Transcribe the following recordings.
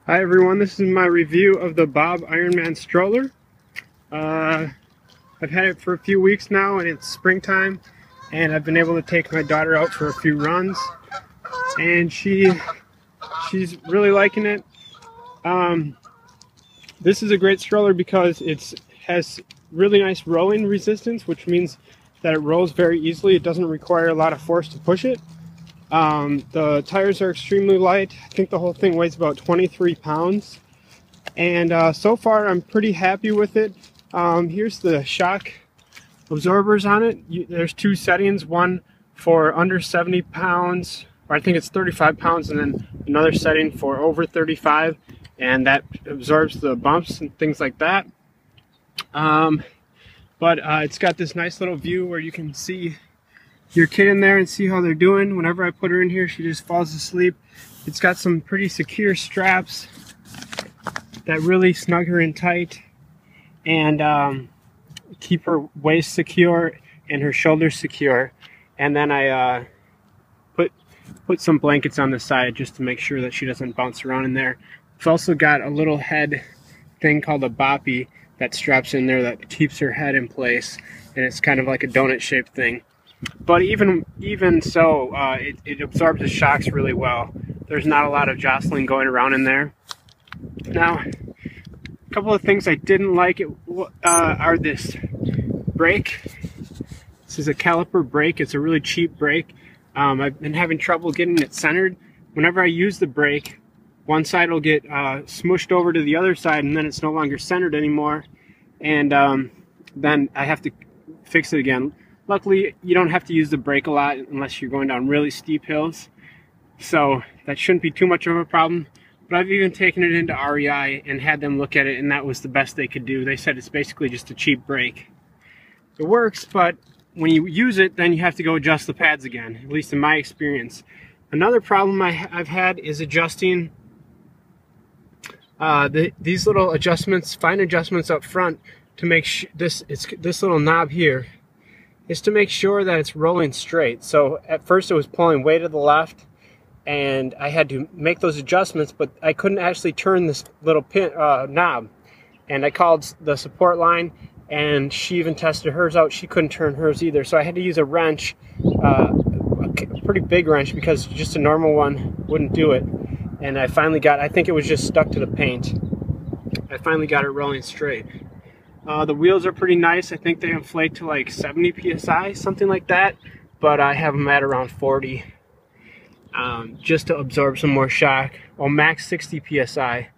Hi everyone, this is my review of the Bob Ironman stroller. I've had it for a few weeks now and it's springtime and I've been able to take my daughter out for a few runs and she's really liking it. This is a great stroller because it has really nice rolling resistance, which means that it rolls very easily. It doesn't require a lot of force to push it. The tires are extremely light. I think the whole thing weighs about 23 pounds. And so far I'm pretty happy with it. Here's the shock absorbers on it. There's two settings, one for under 70 pounds, or I think it's 35 pounds, and then another setting for over 35, and that absorbs the bumps and things like that. But it's got this nice little view where you can see your kid in there and see how they're doing. Whenever I put her in here, she just falls asleep. It's got some pretty secure straps that really snug her in tight and keep her waist secure and her shoulders secure. And then I put some blankets on the side just to make sure that she doesn't bounce around in there. It's also got a little head thing called a boppy that straps in there that keeps her head in place, and it's kind of like a donut shaped thing. But even so, it absorbs the shocks really well. There's not a lot of jostling going around in there. Now, a couple of things I didn't like are this brake. This is a caliper brake. It's a really cheap brake. I've been having trouble getting it centered. Whenever I use the brake, one side will get smushed over to the other side, and then it's no longer centered anymore. And then I have to fix it again. Luckily, you don't have to use the brake a lot unless you're going down really steep hills, so that shouldn't be too much of a problem. But I've even taken it into REI and had them look at it, and that was the best they could do. They said it's basically just a cheap brake. It works, but when you use it, then you have to go adjust the pads again, at least in my experience. Another problem I've had is adjusting these little adjustments, fine adjustments up front, to make this little knob here is to make sure that it's rolling straight. So at first it was pulling way to the left and I had to make those adjustments, but I couldn't actually turn this little pin knob. And I called the support line and she even tested hers out. She couldn't turn hers either. So I had to use a wrench, a pretty big wrench, because just a normal one wouldn't do it. And I finally got, I think it was just stuck to the paint. I finally got it rolling straight. The wheels are pretty nice. I think they inflate to like 70 psi, something like that, but I have them at around 40 just to absorb some more shock. Well, max 60 psi.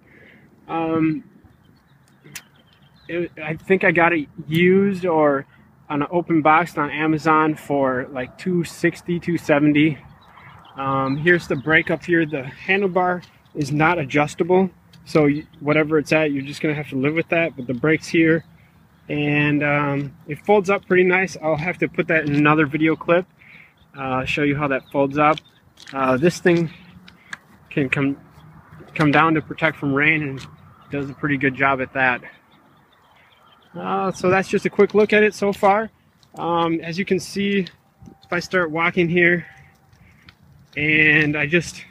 I think I got it used or on an open box on Amazon for like $260, $270. Here's the brake up here. The handlebar is not adjustable, so whatever it's at, you're just gonna have to live with that. But the brake's here, and it folds up pretty nice. I'll have to put that in another video clip, show you how that folds up. This thing can come down to protect from rain and does a pretty good job at that. So that's just a quick look at it so far. As you can see, if I start walking here and I just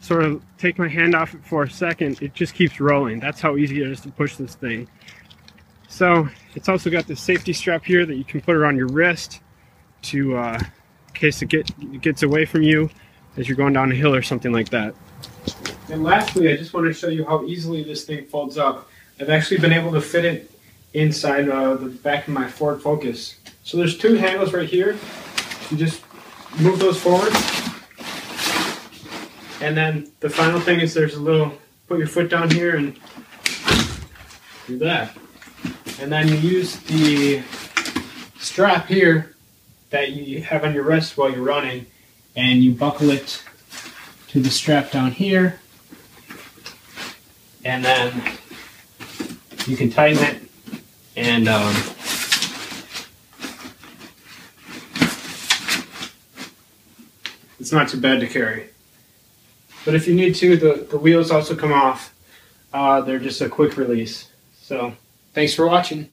sort of take my hand off it for a second, it just keeps rolling. That's how easy it is to push this thing. So it's also got this safety strap here that you can put around your wrist to in case it gets away from you as you're going down a hill or something like that. And lastly, I just want to show you how easily this thing folds up. I've actually been able to fit it inside the back of my Ford Focus. So there's two handles right here. You just move those forward. And then the final thing is there's a little, put your foot down here and do that. And then you use the strap here that you have on your wrist while you're running, and you buckle it to the strap down here, and then you can tighten it, and it's not too bad to carry. But if you need to, the wheels also come off. They're just a quick release. So thanks for watching.